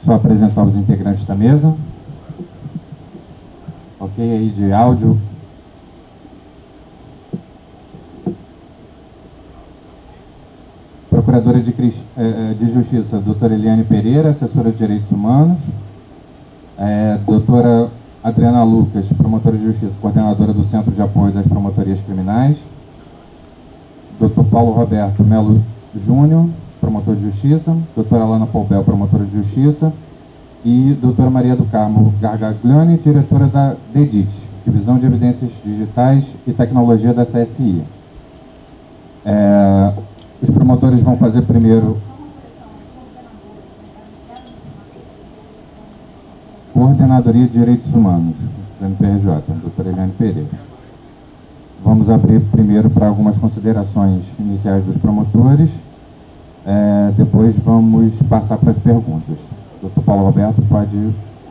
Só apresentar os integrantes da mesa. Ok, aí de áudio. Procuradora de Justiça, doutora Eliane Pereira, assessora de Direitos Humanos. Doutora Adriana Lucas, promotora de Justiça, coordenadora do Centro de Apoio das Promotorias Criminais. Doutor Paulo Roberto Melo Júnior, promotor de Justiça. Doutora Alana Poubel, promotora de Justiça. E doutora Maria do Carmo Gargaglione, diretora da DEDIT, Divisão de Evidências Digitais e Tecnologia da CSI. Os promotores vão fazer primeiro Coordenadoria de Direitos Humanos, da MPRJ, doutora Eliane Pereira. Vamos abrir primeiro para algumas considerações iniciais dos promotores, depois vamos passar para as perguntas. Doutor Paulo Roberto pode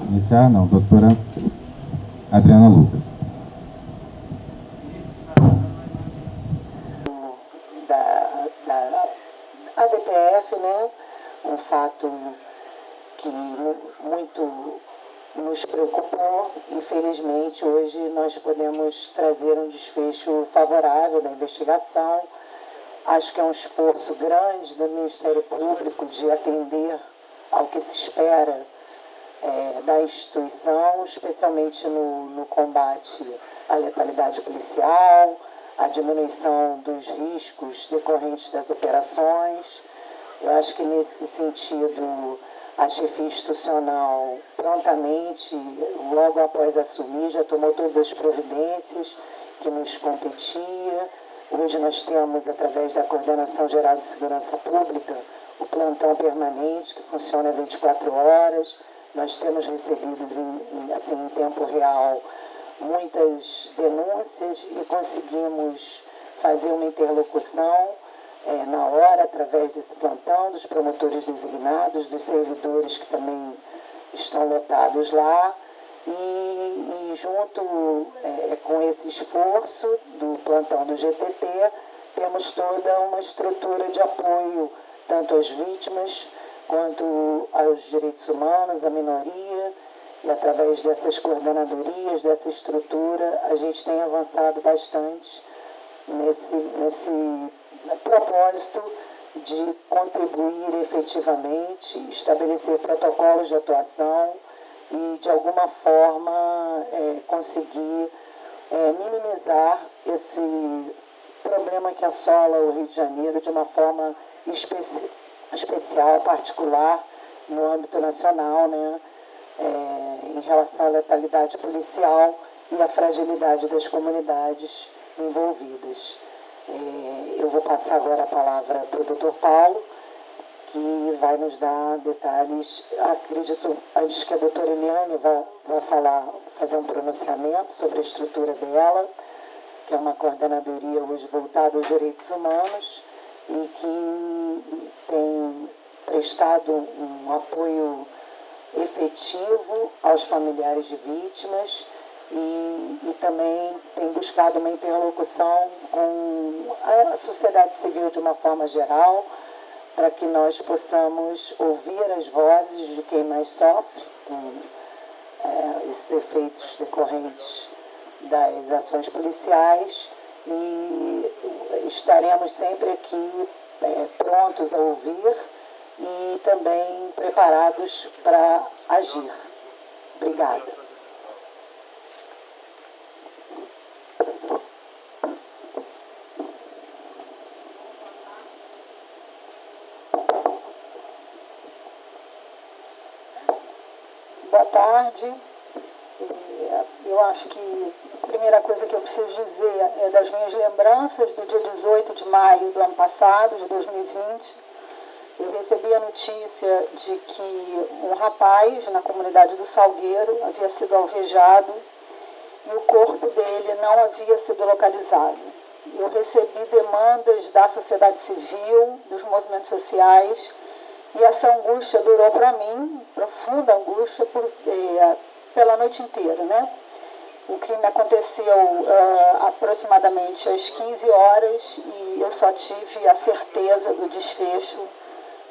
iniciar? Não, doutora Adriana Lucas. Da ADPF, né? Um fato que muito nos preocupou. Infelizmente, hoje nós podemos trazer um desfecho favorável da investigação. Acho que é um esforço grande do Ministério Público de atender ao que se espera da instituição, especialmente no combate à letalidade policial, a diminuição dos riscos decorrentes das operações. Eu acho que, nesse sentido, a chefia institucional, prontamente, logo após assumir, já tomou todas as providências que nos competia. Hoje nós temos, através da Coordenação Geral de Segurança Pública, o plantão permanente, que funciona 24 horas. Nós temos recebido, em tempo real, muitas denúncias e conseguimos fazer uma interlocução na hora, através desse plantão, dos promotores designados, dos servidores que também estão lotados lá. E junto com esse esforço do plantão do GTT, temos toda uma estrutura de apoio, tanto às vítimas quanto aos direitos humanos, à minoria. E através dessas coordenadorias, dessa estrutura, a gente tem avançado bastante nesse propósito de contribuir efetivamente, estabelecer protocolos de atuação e, de alguma forma, conseguir minimizar esse problema que assola o Rio de Janeiro de uma forma especial, particular, no âmbito nacional, né? Em relação à letalidade policial e à fragilidade das comunidades envolvidas. Eu vou passar agora a palavra para o doutor Paulo, que vai nos dar detalhes. Acredito, antes que a doutora Eliane vai fazer um pronunciamento sobre a estrutura dela, que é uma coordenadoria hoje voltada aos direitos humanos e que tem prestado um apoio efetivo aos familiares de vítimas e também tem buscado uma interlocução com a sociedade civil de uma forma geral, para que nós possamos ouvir as vozes de quem mais sofre com esses efeitos decorrentes das ações policiais, e estaremos sempre aqui prontos a ouvir e também preparados para agir. Obrigada. Boa tarde. Eu acho que a primeira coisa que eu preciso dizer é das minhas lembranças do dia 18 de maio do ano passado, de 2020. Eu recebi a notícia de que um rapaz na comunidade do Salgueiro havia sido alvejado e o corpo dele não havia sido localizado. Eu recebi demandas da sociedade civil, dos movimentos sociais, e essa angústia durou para mim, profunda angústia, pela noite inteira, né? O crime aconteceu aproximadamente às 15 horas e eu só tive a certeza do desfecho,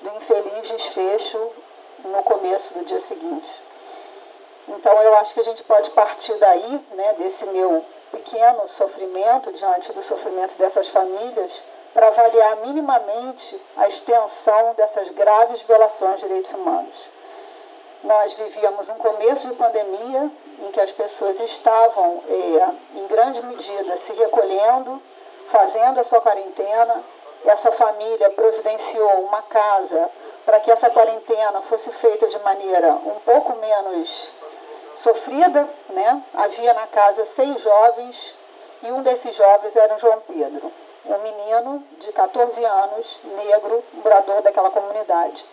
do infeliz desfecho, no começo do dia seguinte. Então, eu acho que a gente pode partir daí, né, desse meu pequeno sofrimento, diante do sofrimento dessas famílias, para avaliar minimamente a extensão dessas graves violações de direitos humanos. Nós vivíamos um começo de pandemia em que as pessoas estavam, em grande medida, se recolhendo, fazendo a sua quarentena. Essa família providenciou uma casa para que essa quarentena fosse feita de maneira um pouco menos sofrida, né? Havia na casa 6 jovens e um desses jovens era o João Pedro, um menino de 14 anos, negro, morador daquela comunidade,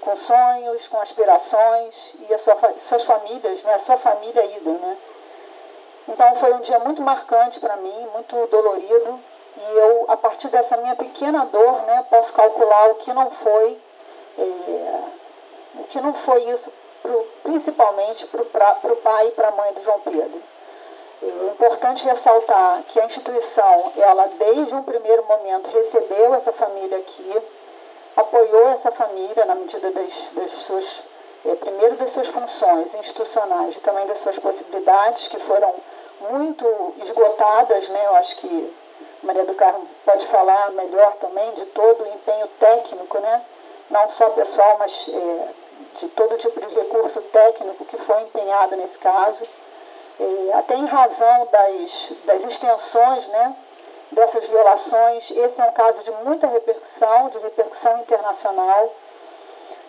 com sonhos, com aspirações, e suas famílias, né? A sua família idem, né? Então foi um dia muito marcante para mim, muito dolorido, e eu, a partir dessa minha pequena dor, né, posso calcular o que não foi isso, principalmente para o pai e para a mãe do João Pedro. É importante ressaltar que a instituição, ela desde um primeiro momento recebeu essa família aqui, apoiou essa família na medida das suas, primeiro das suas funções institucionais e também das suas possibilidades, que foram muito esgotadas, né? Eu acho que Maria do Carmo pode falar melhor também de todo o empenho técnico, né? Não só pessoal, mas de todo tipo de recurso técnico que foi empenhado nesse caso, até em razão das extensões, né, dessas violações. Esse é um caso de muita repercussão, de repercussão internacional,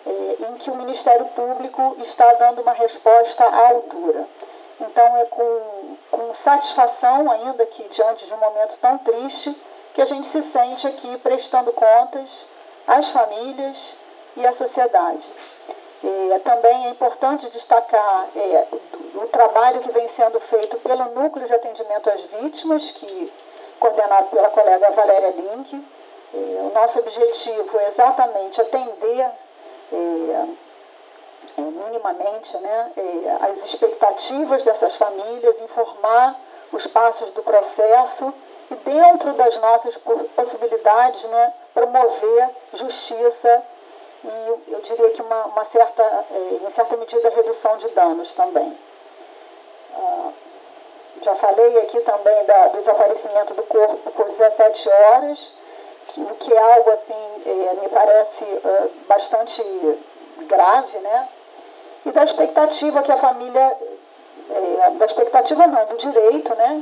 em que o Ministério Público está dando uma resposta à altura. Então é com satisfação, ainda que diante de um momento tão triste, que a gente se sente aqui prestando contas às famílias e à sociedade. Também é importante destacar o trabalho que vem sendo feito pelo Núcleo de Atendimento às Vítimas, coordenado pela colega Valéria Link. O nosso objetivo é exatamente atender minimamente, né, as expectativas dessas famílias, informar os passos do processo e, dentro das nossas possibilidades, né, promover justiça e, eu diria que em certa medida, redução de danos também. Já falei aqui também do desaparecimento do corpo por 17 horas, que é algo assim, me parece bastante grave, né? E da expectativa que a família, do direito, né?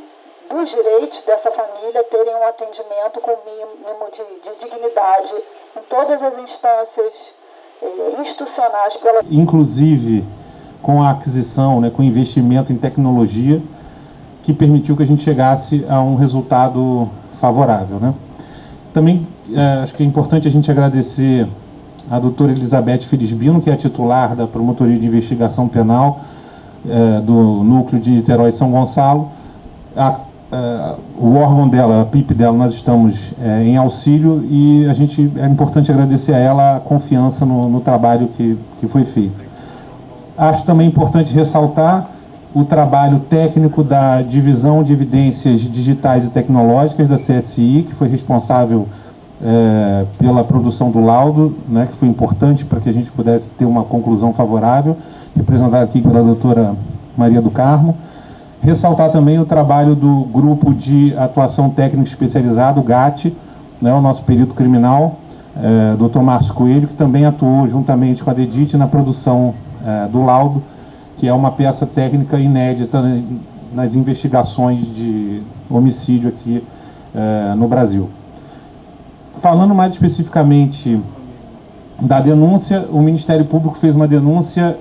Dos direitos dessa família terem um atendimento com mínimo de dignidade em todas as instâncias institucionais. Inclusive com a aquisição, né, com o investimento em tecnologia, que permitiu que a gente chegasse a um resultado favorável, né? Também acho que é importante a gente agradecer a doutora Elizabeth Felisbino, que é a titular da Promotoria de Investigação Penal do Núcleo de Niterói e São Gonçalo. O órgão dela, a PIP dela, nós estamos em auxílio e é importante agradecer a ela a confiança no trabalho que foi feito. Acho também importante ressaltar o trabalho técnico da Divisão de Evidências Digitais e Tecnológicas da CSI, que foi responsável pela produção do laudo, né, que foi importante para que a gente pudesse ter uma conclusão favorável, representada aqui pela doutora Maria do Carmo. Ressaltar também o trabalho do Grupo de Atuação Técnica Especializado, o GAT, né, o nosso perito criminal, Dr. Márcio Coelho, que também atuou juntamente com a DEDIT na produção do laudo, que é uma peça técnica inédita nas investigações de homicídio aqui no Brasil. Falando mais especificamente da denúncia, o Ministério Público fez uma denúncia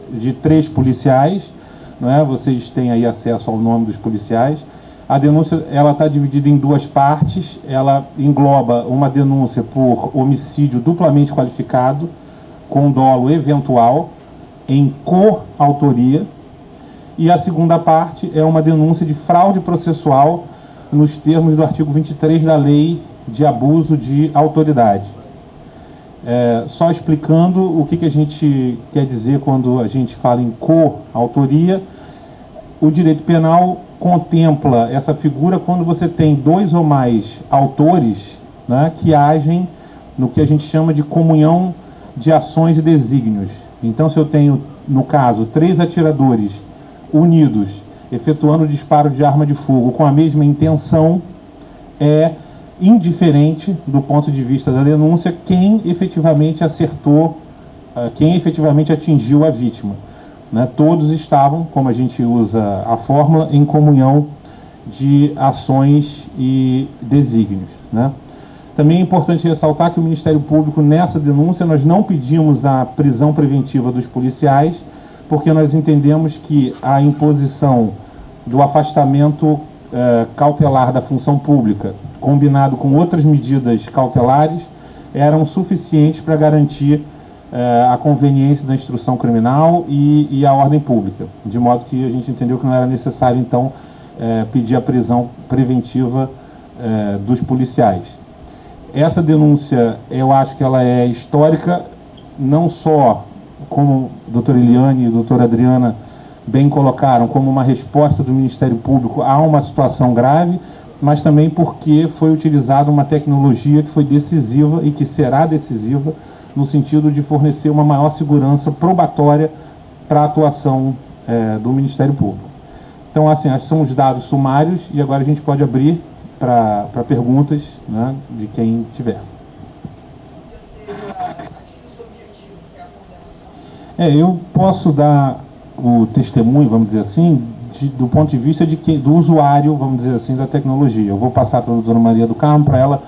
de 3 policiais, não é? Vocês têm aí acesso ao nome dos policiais. A denúncia está dividida em 2 partes. Ela engloba uma denúncia por homicídio duplamente qualificado, com dolo eventual, em coautoria, e a segunda parte é uma denúncia de fraude processual nos termos do artigo 23 da Lei de Abuso de Autoridade. Só explicando o que a gente quer dizer quando a gente fala em coautoria. o direito penal contempla essa figura quando você tem 2 ou mais autores, né, que agem no que a gente chama de comunhão de ações e desígnios. Então, se eu tenho, no caso, 3 atiradores unidos, efetuando disparos de arma de fogo com a mesma intenção, é indiferente do ponto de vista da denúncia quem efetivamente acertou, quem efetivamente atingiu a vítima, né? Todos estavam, como a gente usa a fórmula, em comunhão de ações e desígnios, né? Também é importante ressaltar que o Ministério Público, nessa denúncia, nós não pedimos a prisão preventiva dos policiais, porque nós entendemos que a imposição do afastamento cautelar da função pública, combinado com outras medidas cautelares, eram suficientes para garantir a conveniência da instrução criminal e a ordem pública, de modo que a gente entendeu que não era necessário, então, pedir a prisão preventiva dos policiais. Essa denúncia, eu acho que ela é histórica, não só, como a doutora Eliane e a doutora Adriana bem colocaram, como uma resposta do Ministério Público a uma situação grave, mas também porque foi utilizada uma tecnologia que foi decisiva e que será decisiva no sentido de fornecer uma maior segurança probatória para a atuação do Ministério Público. Então, assim, esses são os dados sumários e agora a gente pode abrir para perguntas, né, de quem tiver. Eu posso dar o testemunho, vamos dizer assim, do ponto de vista do usuário, vamos dizer assim, da tecnologia. Eu vou passar para a doutora Maria do Carmo para ela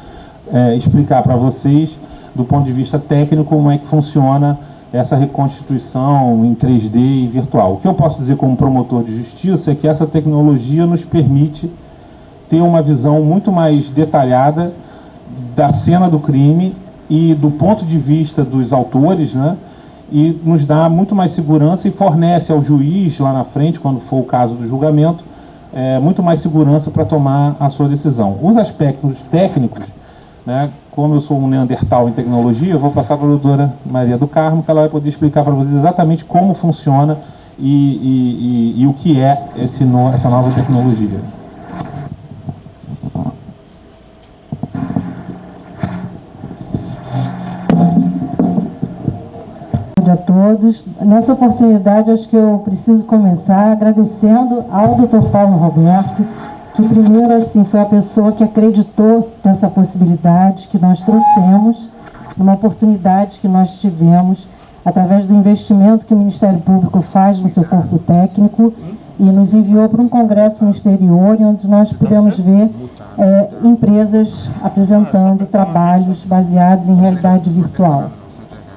explicar para vocês, do ponto de vista técnico, como é que funciona essa reconstituição em 3D e virtual. O que eu posso dizer como promotor de justiça é que essa tecnologia nos permite ter uma visão muito mais detalhada da cena do crime e do ponto de vista dos autores, né? E nos dá muito mais segurança e fornece ao juiz lá na frente, quando for o caso do julgamento, muito mais segurança para tomar a sua decisão. Os aspectos técnicos, né, como eu sou um neandertal em tecnologia, eu vou passar para a doutora Maria do Carmo, que ela vai poder explicar para vocês exatamente como funciona e o que é essa nova tecnologia. A todos. Nessa oportunidade, acho que eu preciso começar agradecendo ao Dr. Paulo Roberto, que primeiro, assim, foi a pessoa que acreditou nessa possibilidade que nós trouxemos, uma oportunidade que nós tivemos através do investimento que o Ministério Público faz no seu corpo técnico e nos enviou para um congresso no exterior, onde nós pudemos ver empresas apresentando trabalhos baseados em realidade virtual.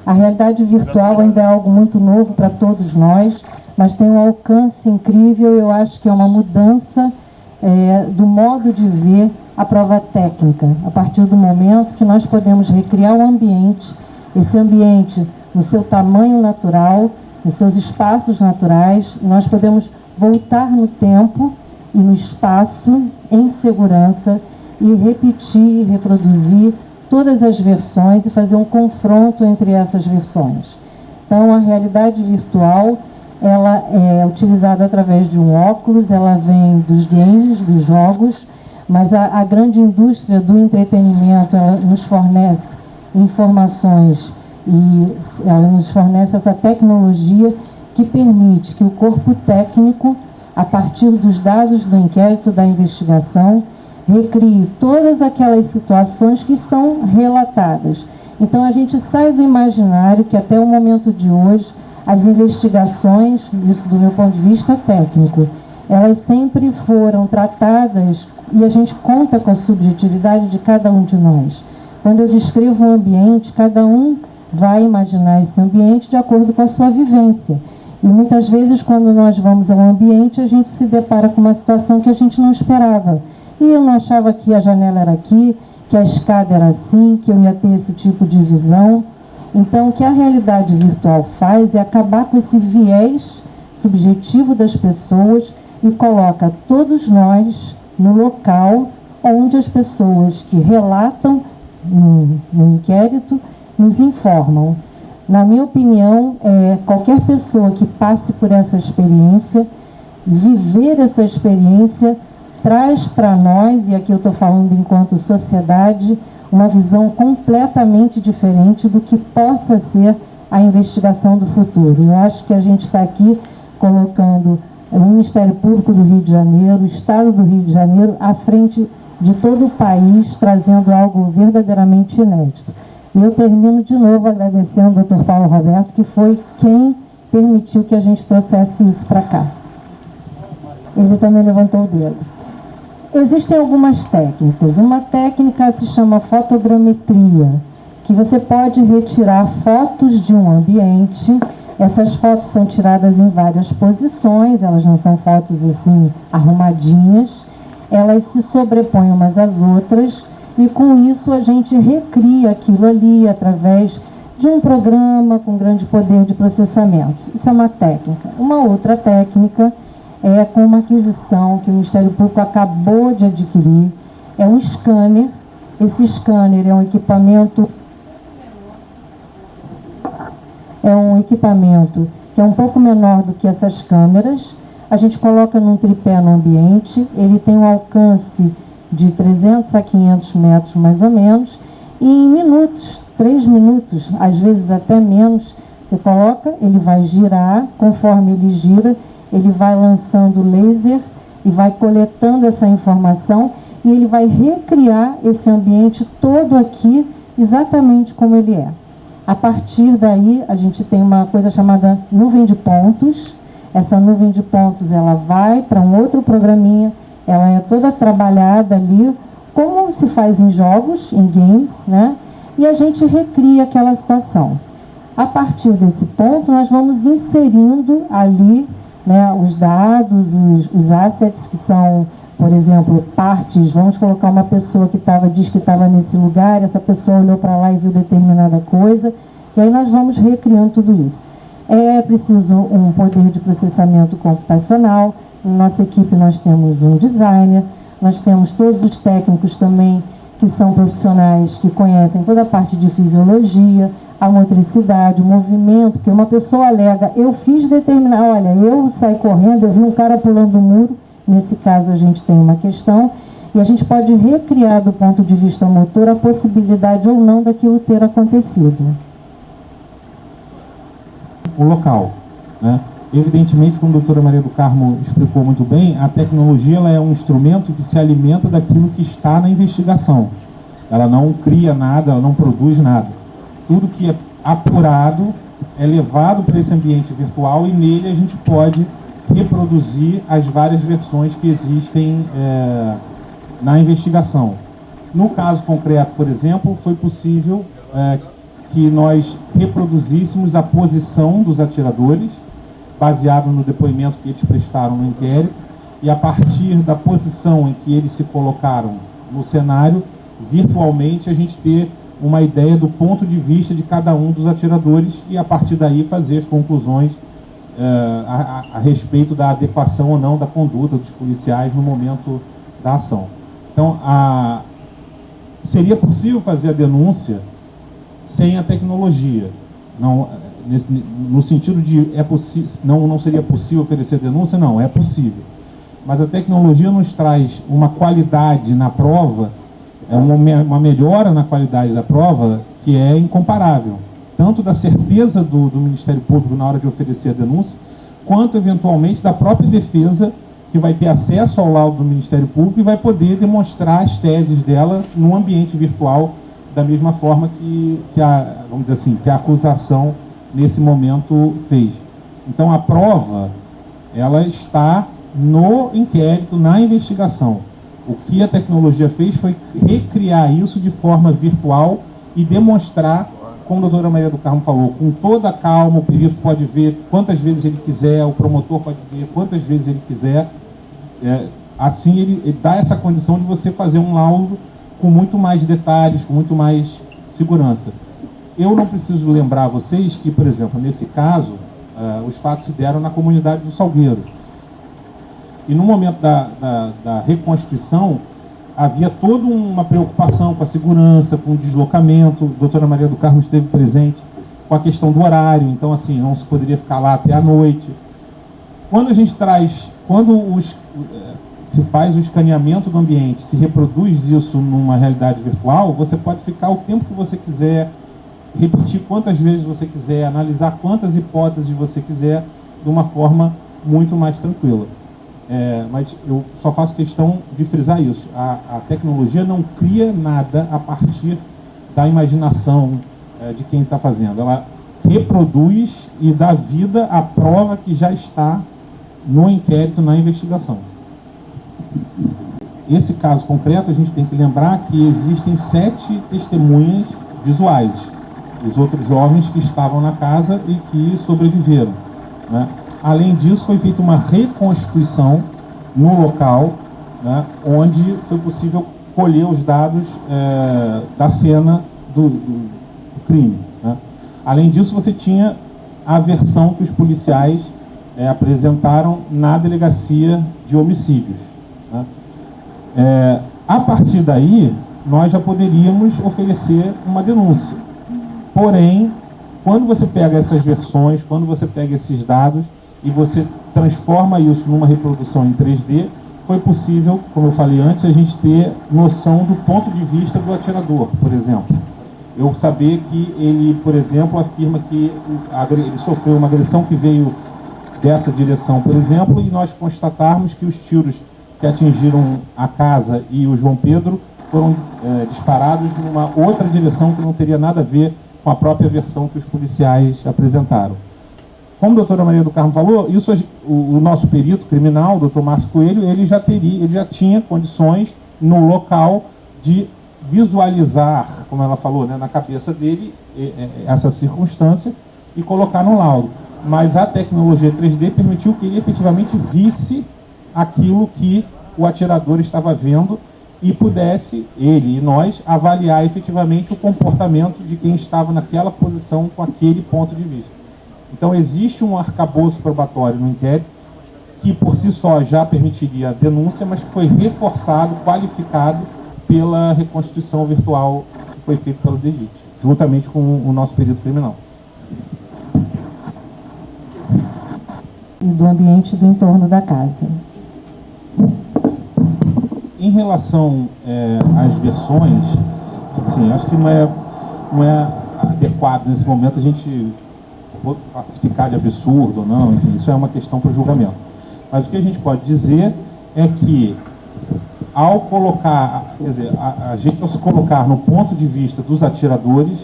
A realidade virtual ainda é algo muito novo para todos nós, mas tem um alcance incrível. Eu acho que é uma mudança do modo de ver a prova técnica, a partir do momento que nós podemos recriar o ambiente, esse ambiente no seu tamanho natural, nos seus espaços naturais, e nós podemos voltar no tempo e no espaço, em segurança, e repetir, reproduzir todas as versões e fazer um confronto entre essas versões. Então, a realidade virtual, ela é utilizada através de um óculos, ela vem dos games, dos jogos, mas a grande indústria do entretenimento, ela nos fornece informações e ela nos fornece essa tecnologia que permite que o corpo técnico, a partir dos dados do inquérito, da investigação, recrie todas aquelas situações que são relatadas. Então, a gente sai do imaginário que até o momento de hoje, as investigações, isso do meu ponto de vista técnico, elas sempre foram tratadas e a gente conta com a subjetividade de cada um de nós. Quando eu descrevo um ambiente, cada um vai imaginar esse ambiente de acordo com a sua vivência. E muitas vezes, quando nós vamos ao ambiente, a gente se depara com uma situação que a gente não esperava. E eu não achava que a janela era aqui, que a escada era assim, que eu ia ter esse tipo de visão. Então, o que a realidade virtual faz é acabar com esse viés subjetivo das pessoas e coloca todos nós no local onde as pessoas que relatam no inquérito nos informam. Na minha opinião, qualquer pessoa que passe por essa experiência viver essa experiência traz para nós, e aqui eu estou falando enquanto sociedade, uma visão completamente diferente do que possa ser a investigação do futuro. Eu acho que a gente está aqui colocando o Ministério Público do Rio de Janeiro, o Estado do Rio de Janeiro, à frente de todo o país, trazendo algo verdadeiramente inédito. E eu termino de novo agradecendo ao Dr. Paulo Roberto, que foi quem permitiu que a gente trouxesse isso para cá. Ele também levantou o dedo. Existem algumas técnicas. Uma técnica se chama fotogrametria, que você pode retirar fotos de um ambiente. Essas fotos são tiradas em várias posições, elas não são fotos assim arrumadinhas, elas se sobrepõem umas às outras e com isso a gente recria aquilo ali através de um programa com grande poder de processamento. Isso é uma técnica. Uma outra técnica é com uma aquisição que o Ministério Público acabou de adquirir, é um scanner. Esse scanner é um equipamento que é um pouco menor do que essas câmeras. A gente coloca num tripé no ambiente, ele tem um alcance de 300 a 500 metros mais ou menos, e em minutos, 3 minutos, às vezes até menos, você coloca, ele vai girar, conforme ele gira, ele vai lançando laser e vai coletando essa informação e ele vai recriar esse ambiente todo aqui exatamente como ele é. A partir daí, a gente tem uma coisa chamada nuvem de pontos. Essa nuvem de pontos, ela vai para um outro programinha, ela é toda trabalhada ali, como se faz em jogos, em games, né? E a gente recria aquela situação. A partir desse ponto, nós vamos inserindo ali, né, os dados, os assets, que são, por exemplo, partes. Vamos colocar uma pessoa que diz que estava nesse lugar, essa pessoa olhou para lá e viu determinada coisa, e aí nós vamos recriando tudo isso. É preciso um poder de processamento computacional. Na nossa equipe nós temos um designer, nós temos todos os técnicos também que são profissionais que conhecem toda a parte de fisiologia, a motricidade, o movimento, porque uma pessoa alega, eu fiz determinar, olha, eu saí correndo, eu vi um cara pulando o muro, nesse caso a gente tem uma questão, e a gente pode recriar do ponto de vista motor a possibilidade ou não daquilo ter acontecido. O local, né? Evidentemente, como a doutora Maria do Carmo explicou muito bem, a tecnologia ela é um instrumento que se alimenta daquilo que está na investigação. Ela não cria nada, ela não produz nada. Tudo que é apurado é levado para esse ambiente virtual e nele a gente pode reproduzir as várias versões que existem na investigação. No caso concreto, por exemplo, foi possível que nós reproduzíssemos a posição dos atiradores, baseado no depoimento que eles prestaram no inquérito, e a partir da posição em que eles se colocaram no cenário, virtualmente a gente ter uma ideia do ponto de vista de cada um dos atiradores e a partir daí fazer as conclusões a respeito da adequação ou não da conduta dos policiais no momento da ação. Então, seria possível fazer a denúncia sem a tecnologia. Não, no sentido de não seria possível oferecer denúncia? Não, é possível. Mas a tecnologia nos traz uma qualidade na prova, uma melhora na qualidade da prova que é incomparável. Tanto da certeza do Ministério Público na hora de oferecer a denúncia, quanto eventualmente da própria defesa, que vai ter acesso ao laudo do Ministério Público e vai poder demonstrar as teses dela no ambiente virtual, da mesma forma vamos dizer assim, que a acusação nesse momento fez. Então a prova, ela está no inquérito, na investigação. O que a tecnologia fez foi recriar isso de forma virtual e demonstrar, como a doutora Maria do Carmo falou, com toda a calma, o perito pode ver quantas vezes ele quiser, o promotor pode ver quantas vezes ele quiser. Assim ele dá essa condição de você fazer um laudo com muito mais detalhes, com muito mais segurança. Eu não preciso lembrar a vocês que, por exemplo, nesse caso, os fatos se deram na comunidade do Salgueiro. E no momento da reconstituição, havia toda uma preocupação com a segurança, com o deslocamento. A doutora Maria do Carmo esteve presente com a questão do horário. Então, assim, não se poderia ficar lá até a noite. Quando a gente traz Quando se faz o escaneamento do ambiente, se reproduz isso numa realidade virtual, você pode ficar o tempo que você quiser, repetir quantas vezes você quiser, analisar quantas hipóteses você quiser, de uma forma muito mais tranquila. Mas eu só faço questão de frisar isso. A tecnologia não cria nada a partir da imaginação de quem está fazendo. Ela reproduz e dá vida à prova que já está no inquérito, na investigação. Esse caso concreto, a gente tem que lembrar que existem 7 testemunhas visuais, os outros jovens que estavam na casa e que sobreviveram, né? Além disso, foi feita uma reconstituição no local, né, onde foi possível colher os dados da cena do crime, né? Além disso, você tinha a versão que os policiais apresentaram na delegacia de homicídios, né? A partir daí, nós já poderíamos oferecer uma denúncia. Porém, quando você pega essas versões, quando você pega esses dados e você transforma isso numa reprodução em 3D, foi possível, como eu falei antes, a gente ter noção do ponto de vista do atirador, por exemplo. Eu saber que ele, por exemplo, afirma que ele sofreu uma agressão que veio dessa direção, por exemplo, e nós constatarmos que os tiros que atingiram a casa e o João Pedro foram disparados numa outra direção que não teria nada a ver com a própria versão que os policiais apresentaram. Como a doutora Maria do Carmo falou, isso, o nosso perito criminal, o doutor Márcio Coelho, ele já tinha condições no local de visualizar, como ela falou, né, na cabeça dele, essa circunstância e colocar no laudo. Mas a tecnologia 3D permitiu que ele efetivamente visse aquilo que o atirador estava vendo e pudesse, ele e nós, avaliar efetivamente o comportamento de quem estava naquela posição com aquele ponto de vista. Então existe um arcabouço probatório no inquérito que por si só já permitiria a denúncia, mas que foi reforçado, qualificado pela reconstituição virtual que foi feita pelo DEGIT, juntamente com o nosso perito criminal. E do ambiente do entorno da casa. Em relação às versões, assim, acho que não é adequado nesse momento a gente classificar de absurdo ou não, enfim, isso é uma questão para o julgamento. Mas o que a gente pode dizer é que, ao colocar, quer dizer, a gente ao se colocar no ponto de vista dos atiradores,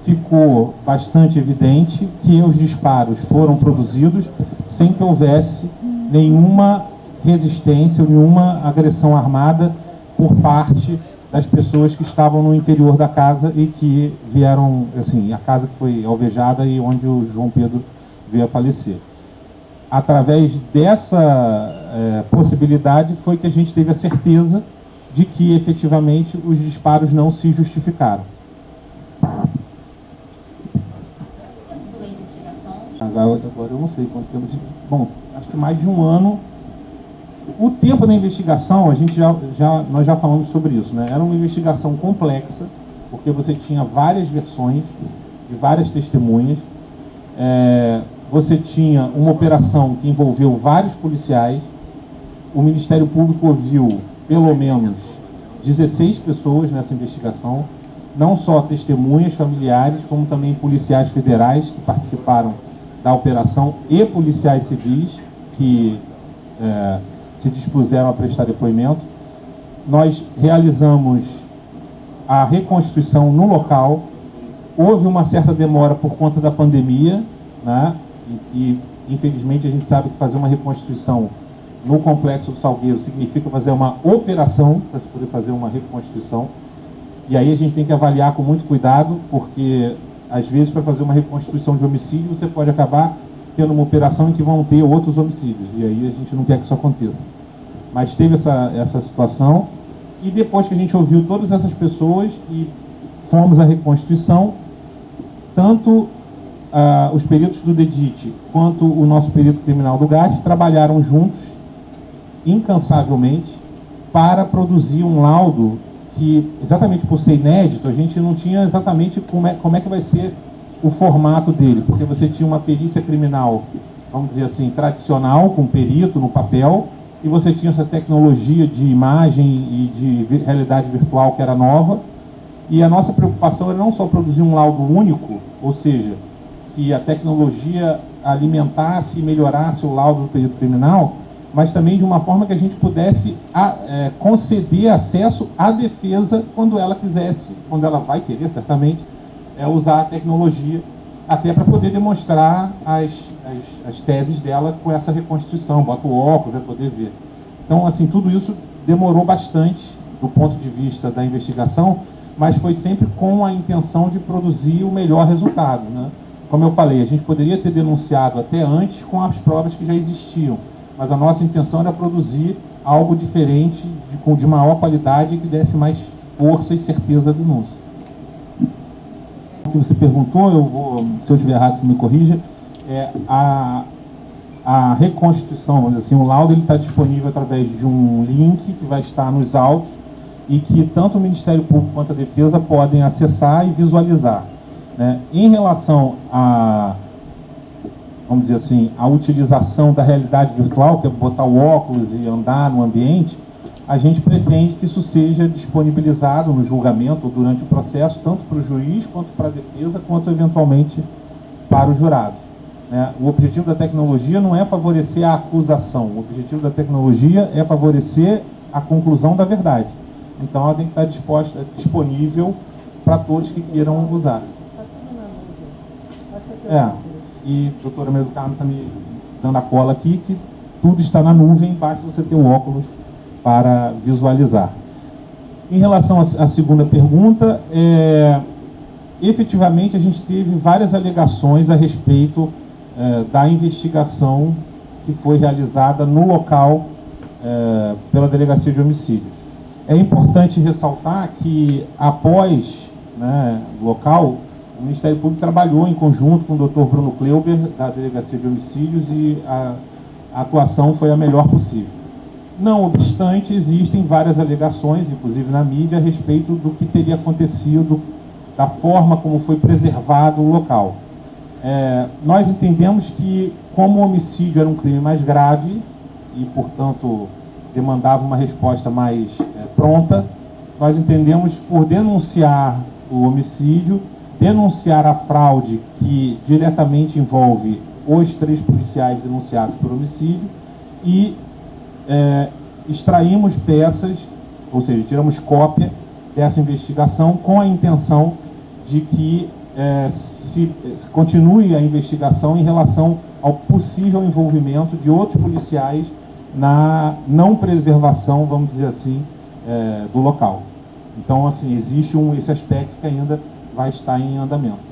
ficou bastante evidente que os disparos foram produzidos sem que houvesse nenhuma resistência ou nenhuma agressão armada por parte das pessoas que estavam no interior da casa e que vieram, assim, a casa que foi alvejada e onde o João Pedro veio a falecer. Através dessa possibilidade foi que a gente teve a certeza de que efetivamente os disparos não se justificaram. Agora eu não sei quanto tempo. Bom, acho que mais de um ano. O tempo da investigação, nós já falamos sobre isso, né? Era uma investigação complexa, porque você tinha várias versões de várias testemunhas. Você tinha uma operação que envolveu vários policiais. O Ministério Público ouviu pelo menos 16 pessoas nessa investigação, não só testemunhas, familiares, como também policiais federais que participaram da operação e policiais civis que se dispuseram a prestar depoimento. Nós realizamos a reconstituição no local. Houve uma certa demora por conta da pandemia, né? E infelizmente a gente sabe que fazer uma reconstituição no Complexo do Salgueiro significa fazer uma operação para se poder fazer uma reconstituição. E aí a gente tem que avaliar com muito cuidado, porque às vezes para fazer uma reconstituição de homicídio você pode acabar tendo uma operação em que vão ter outros homicídios, e aí a gente não quer que isso aconteça. Mas teve essa situação, e depois que a gente ouviu todas essas pessoas e fomos à reconstituição, tanto os peritos do DEDIT quanto o nosso perito criminal do GAS trabalharam juntos, incansavelmente, para produzir um laudo que, exatamente por ser inédito, a gente não tinha exatamente como é que vai ser o formato dele, porque você tinha uma perícia criminal vamos dizer assim, tradicional, com perito no papel, e você tinha essa tecnologia de imagem e de realidade virtual que era nova, e a nossa preocupação era não só produzir um laudo único, ou seja, que a tecnologia alimentasse e melhorasse o laudo do perito criminal, mas também de uma forma que a gente pudesse conceder acesso à defesa quando ela quisesse, quando ela vai querer, certamente, usar a tecnologia, até para poder demonstrar as teses dela com essa reconstituição, bota o óculos, vai poder ver. Então, assim, tudo isso demorou bastante do ponto de vista da investigação, mas foi sempre com a intenção de produzir o melhor resultado, né? Como eu falei, a gente poderia ter denunciado até antes com as provas que já existiam, mas a nossa intenção era produzir algo diferente, de maior qualidade e que desse mais força e certeza à denúncia. O que você perguntou, se eu estiver errado, você me corrija, a reconstituição, vamos dizer assim, o laudo está disponível através de um link que vai estar nos autos e que tanto o Ministério Público quanto a Defesa podem acessar e visualizar, né? Em relação a, vamos dizer assim, a utilização da realidade virtual, que é botar o óculos e andar no ambiente, a gente pretende que isso seja disponibilizado no julgamento ou durante o processo, tanto para o juiz, quanto para a defesa, quanto eventualmente para os jurados, né? O objetivo da tecnologia não é favorecer a acusação, o objetivo da tecnologia é favorecer a conclusão da verdade. Então ela tem que estar disponível para todos que queiram usar. E a doutora Maria do Carmo está me dando a cola aqui, que tudo está na nuvem, basta você ter o óculos para visualizar. Em relação à segunda pergunta, efetivamente a gente teve várias alegações a respeito da investigação que foi realizada no local pela Delegacia de Homicídios. É importante ressaltar que após, né, o local, o Ministério Público trabalhou em conjunto com o Dr. Bruno Kleuber, da Delegacia de Homicídios, e a atuação foi a melhor possível. Não obstante, existem várias alegações, inclusive na mídia, a respeito do que teria acontecido, da forma como foi preservado o local. Nós entendemos que, como o homicídio era um crime mais grave e, portanto, demandava uma resposta mais pronta, nós entendemos, por denunciar o homicídio, denunciar a fraude que diretamente envolve os 3 policiais denunciados por homicídio e extraímos peças, ou seja, tiramos cópia dessa investigação com a intenção de que se continue a investigação em relação ao possível envolvimento de outros policiais na não preservação, vamos dizer assim, do local. Então, assim, existe esse aspecto que ainda vai estar em andamento.